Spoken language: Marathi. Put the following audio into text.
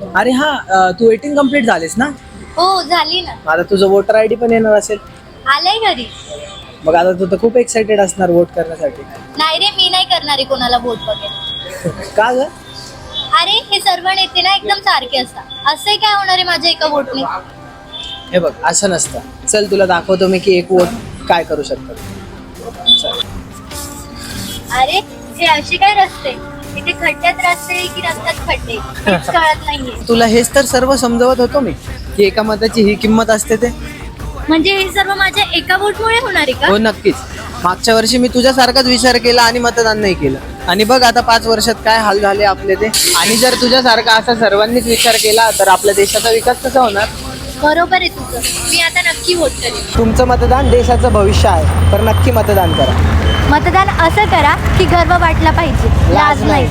अरे हा, तू 18 कम्प्लीट झालीस ना? हो झाली ना. आता तुझं वोटर आयडी पण येणार असेल. आलंय घरी. मग आता तू तर खूप एक्साइटेड असणार वोट करण्यासाठी. नाही रे, मी नाही करणार आहे कोणाला वोट वगैरे. का ग? अरे हे सर्व नेते ना एकदम सारखे असतात. असंही काय होणार आहे माझ्या एका वोटने? हे बघ, असं नसतं. चल तुला दाखवतो मी की एक वोट काय करू शकतो. चल. अरे हे असे काय रस्ते? इथे खड्ड्यात रस्ते की रस्त्यात खड्डे हेच कळत नाहीये. तुला हेच तर सर्व समजवत होतो मी की एका मताची ही किंमत असते ते. म्हणजे हे सर्व माझ्या एका वोटमुळे होणार आहे का? हो नक्कीच. मागच्या वर्षी मी तुझ्यासारखाच विचार केला आणि मतदान नाही केलं, आणि बघ आता 5 वर्षात काय हाल झाले आपले ते. आणि जर तुझ्यासारखा असा सर्वांनीच विचार केला तर आपल्या देशाचा विकास कसा होणार? बरोबर आहे तुझं. मी आता नक्की वोट करेन. तुमचं मतदान देशाचं भविष्य आहे, तर नक्की मतदान करा. मतदान असं करा की गर्व वाटला पाहिजे, लाज नाही.